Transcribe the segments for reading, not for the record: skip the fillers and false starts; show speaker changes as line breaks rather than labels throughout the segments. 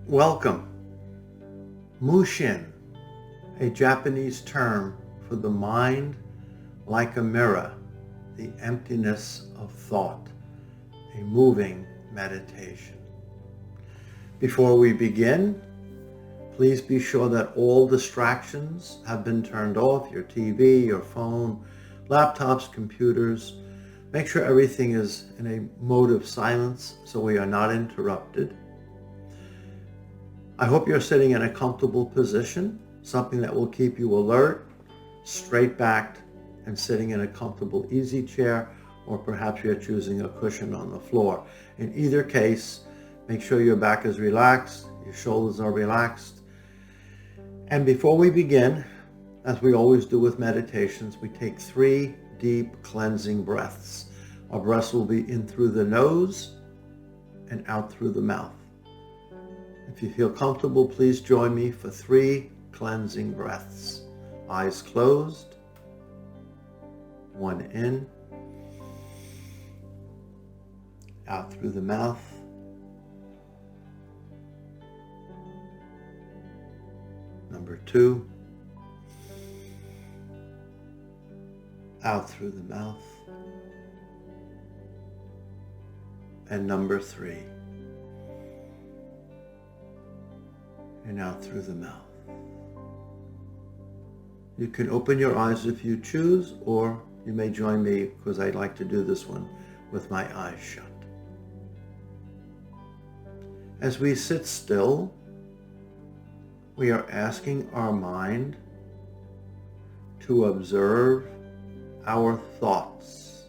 Welcome. Mushin, a Japanese term for the mind like a mirror, the emptiness of thought, a moving meditation. Before we begin, please be sure that all distractions have been turned off, your TV, your phone, laptops, computers. Make sure everything is in a mode of silence so we are not interrupted. I hope you're sitting in a comfortable position, something that will keep you alert, straight-backed, and sitting in a comfortable easy chair, or perhaps you're choosing a cushion on the floor. In either case, make sure your back is relaxed, your shoulders are relaxed. And before we begin, as we always do with meditations, we take 3 deep cleansing breaths. Our breaths will be in through the nose and out through the mouth. If you feel comfortable, please join me for 3 cleansing breaths. Eyes closed. 1 in. Out through the mouth. Number 2. Out through the mouth. And number 3. And out through the mouth. You can open your eyes if you choose, or you may join me because I like to do this one with my eyes shut. As we sit still, we are asking our mind to observe our thoughts.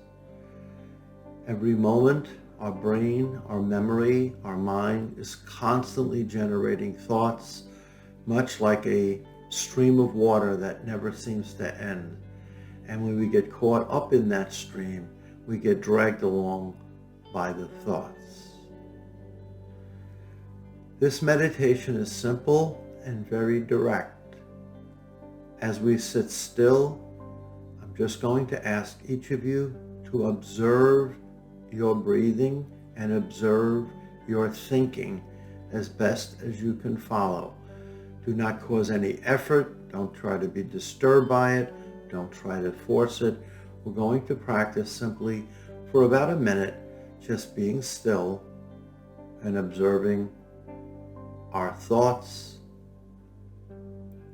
Every moment, our brain, our memory, our mind is constantly generating thoughts, much like a stream of water that never seems to end. And when we get caught up in that stream, we get dragged along by the thoughts. This meditation is simple and very direct. As we sit still, I'm just going to ask each of you to observe your breathing and observe your thinking as best as you can follow. Do not cause any effort. Don't try to be disturbed by it. Don't try to force it. We're going to practice simply for about a minute, just being still and observing our thoughts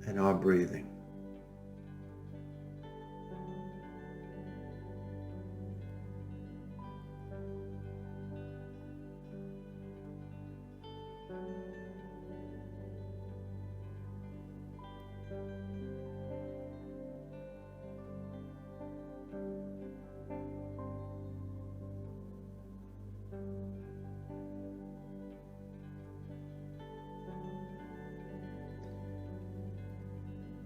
and our breathing.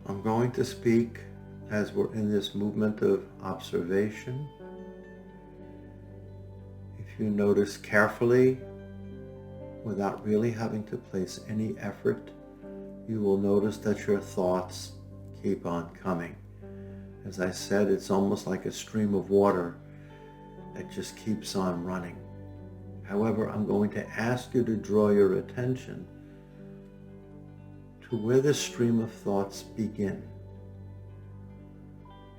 I'm going to speak as we're in this movement of observation. If you notice carefully, without really having to place any effort, you will notice that your thoughts keep on coming. As I said, it's almost like a stream of water that just keeps on running. However, I'm going to ask you to draw your attention to where the stream of thoughts begin.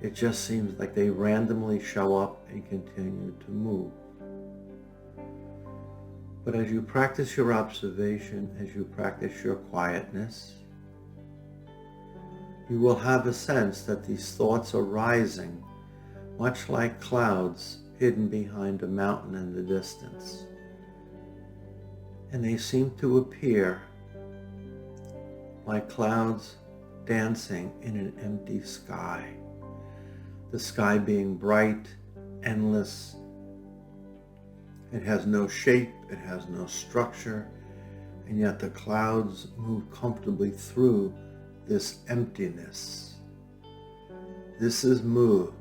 It just seems like they randomly show up and continue to move. But as you practice your observation, as you practice your quietness, you will have a sense that these thoughts are rising, much like clouds hidden behind a mountain in the distance. And they seem to appear like clouds dancing in an empty sky. The sky being bright, endless. It has no shape, it has no structure, and yet the clouds move comfortably through this emptiness. This is Mu,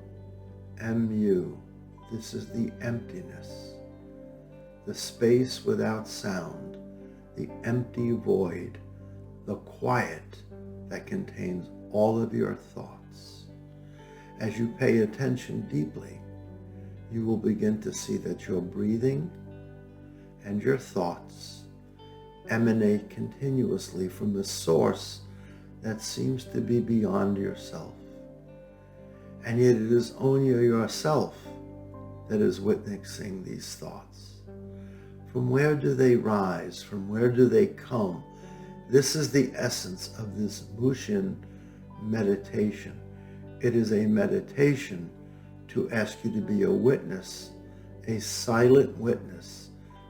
M-U. This is the emptiness, the space without sound, the empty void, the quiet that contains all of your thoughts. As you pay attention deeply, you will begin to see that your breathing and your thoughts emanate continuously from the source that seems to be beyond yourself. And yet it is only yourself that is witnessing these thoughts. From where do they rise? From where do they come? This is the essence of this Mushin meditation. It is a meditation to ask you to be a witness, a silent witness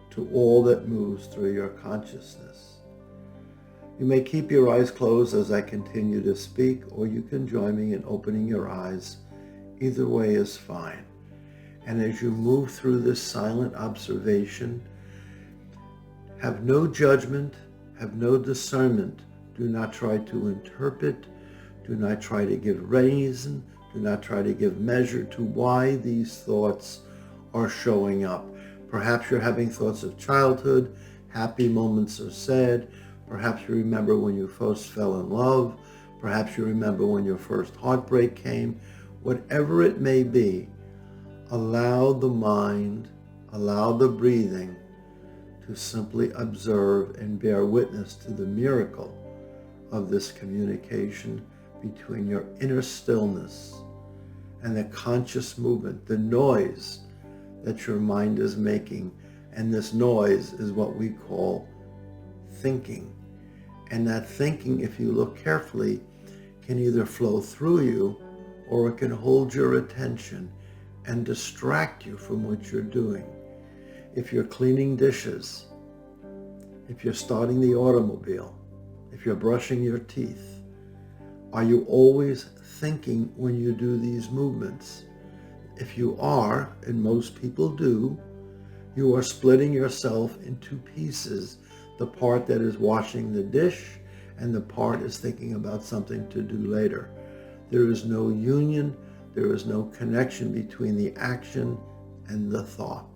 to all that moves through your consciousness. You may keep your eyes closed as I continue to speak, or you can join me in opening your eyes. Either way is fine. And as you move through this silent observation, have no judgment, have no discernment. Do not try to interpret. Do not try to give reason. Do not try to give measure to why these thoughts are showing up. Perhaps you're having thoughts of childhood, happy moments or sad. Perhaps you remember when you first fell in love. Perhaps you remember when your first heartbreak came. Whatever it may be, allow the mind, allow the breathing to simply observe and bear witness to the miracle of this communication between your inner stillness and the conscious movement, the noise that your mind is making. And this noise is what we call thinking. And that thinking, if you look carefully, can either flow through you or it can hold your attention and distract you from what you're doing. If you're cleaning dishes, if you're starting the automobile, if you're brushing your teeth, are you always thinking when you do these movements? If you are, and most people do, you are splitting yourself into pieces. The part that is washing the dish and the part is thinking about something to do later. There is no union, there is no connection between the action and the thought.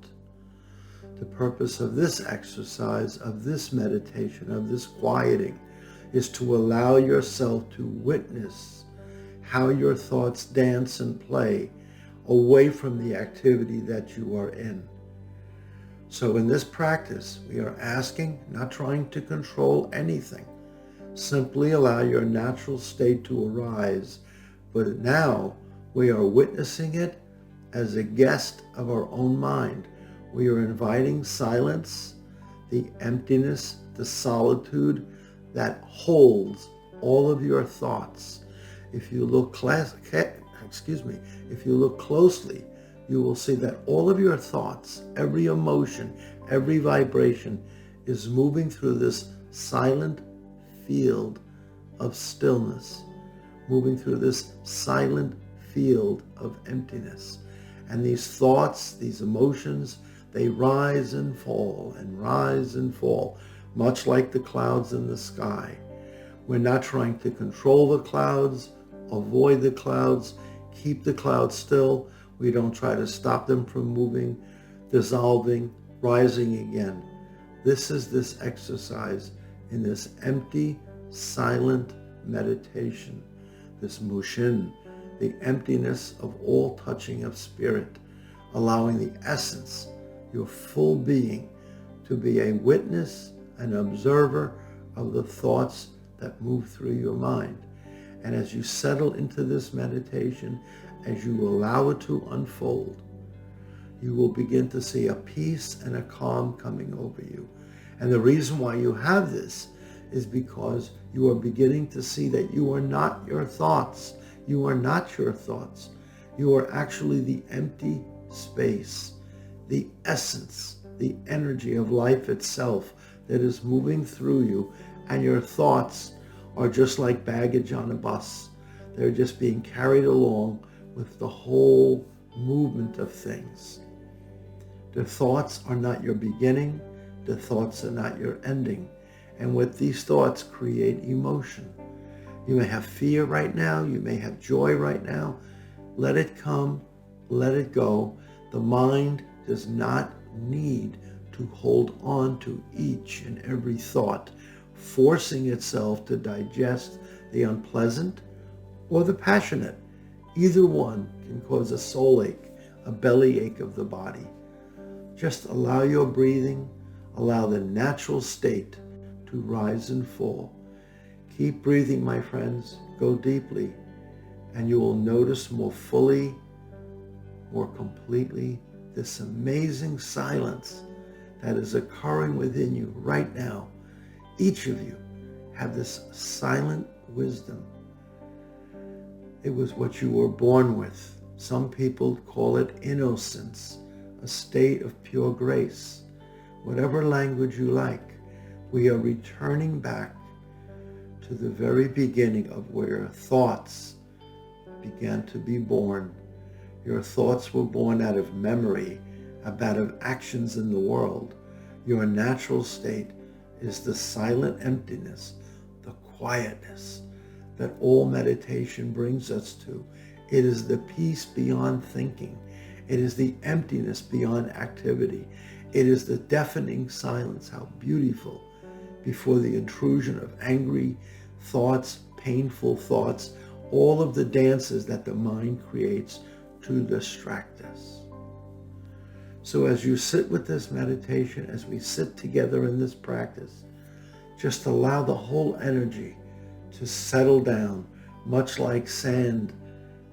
The purpose of this exercise, of this meditation, of this quieting, is to allow yourself to witness how your thoughts dance and play away from the activity that you are in. So in this practice, we are asking, not trying to control anything. Simply allow your natural state to arise. But now we are witnessing it as a guest of our own mind. We are inviting silence, the emptiness, the solitude that holds all of your thoughts. If you look closely, you will see that all of your thoughts, every emotion, every vibration is moving through this silent field of stillness, moving through this silent field of emptiness. And these thoughts, these emotions, they rise and fall and rise and fall, much like the clouds in the sky. We're not trying to control the clouds, avoid the clouds, keep the clouds still. We don't try to stop them from moving, dissolving, rising again. This is this exercise in this empty, silent meditation, this Mushin, the emptiness of all touching of spirit, allowing the essence, your full being, to be a witness, an observer of the thoughts that move through your mind. And as you settle into this meditation, as you allow it to unfold, you will begin to see a peace and a calm coming over you. And the reason why you have this is because you are beginning to see that you are not your thoughts. You are not your thoughts. You are actually the empty space, the essence, the energy of life itself that is moving through you. And your thoughts are just like baggage on a bus. They're just being carried along with the whole movement of things. The thoughts are not your beginning. The thoughts are not your ending. And with these thoughts create emotion. You may have fear right now. You may have joy right now. Let it come. Let it go. The mind does not need to hold on to each and every thought, forcing itself to digest the unpleasant or the passionate. Either one can cause a soul ache, a belly ache of the body. Just allow your breathing, allow the natural state to rise and fall. Keep breathing, my friends. Go deeply, and you will notice more fully, more completely, this amazing silence that is occurring within you right now. Each of you have this silent wisdom. It was what you were born with. Some people call it innocence, a state of pure grace. Whatever language you like, we are returning back to the very beginning of where thoughts began to be born. Your thoughts were born out of memory, out of actions in the world. Your natural state is the silent emptiness, the quietness that all meditation brings us to. It is the peace beyond thinking. It is the emptiness beyond activity. It is the deafening silence. How beautiful, before the intrusion of angry thoughts, painful thoughts, all of the dances that the mind creates to distract us. So as you sit with this meditation, as we sit together in this practice, just allow the whole energy to settle down, much like sand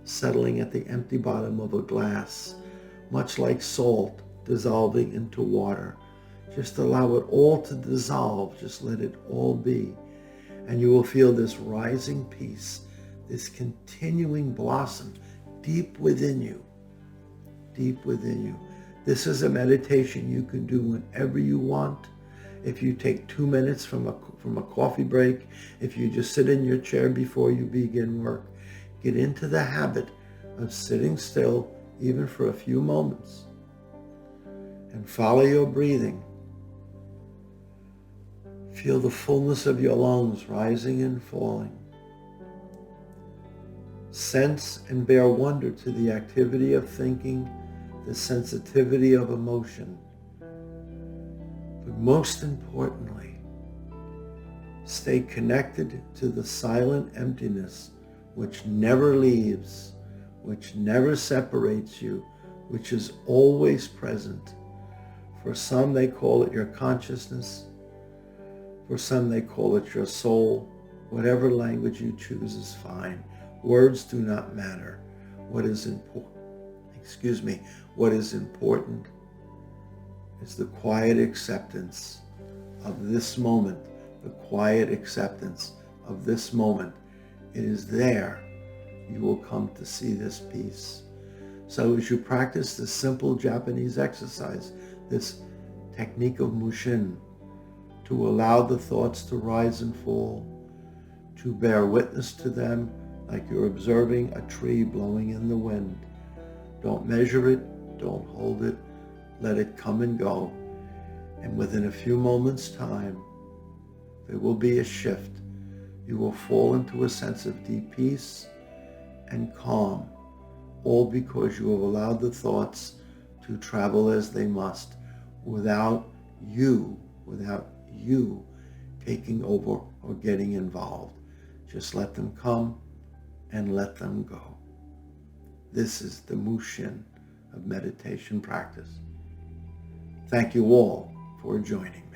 settling at the empty bottom of a glass, much like salt dissolving into water. Just allow it all to dissolve. Just let it all be. And you will feel this rising peace, this continuing blossom deep within you, deep within you. This is a meditation you can do whenever you want. If you take 2 minutes from a coffee break, if you just sit in your chair before you begin work, get into the habit of sitting still, even for a few moments, and follow your breathing. Feel the fullness of your lungs rising and falling. Sense and bear wonder to the activity of thinking, the sensitivity of emotion. But most importantly, stay connected to the silent emptiness which never leaves, which never separates you, which is always present. For some, they call it your consciousness. For some, they call it your soul. Whatever language you choose is fine. Words do not matter. What is important, what is important is the quiet acceptance of this moment, the quiet acceptance of this moment. It is there you will come to see this peace. So as you practice this simple Japanese exercise, this technique of Mushin, to allow the thoughts to rise and fall, to bear witness to them like you're observing a tree blowing in the wind. Don't measure it, don't hold it, let it come and go. And within a few moments' time, there will be a shift. You will fall into a sense of deep peace and calm, all because you have allowed the thoughts to travel as they must, without you taking over or getting involved. Just let them come and let them go. This is the Mushin of meditation practice. Thank you all for joining.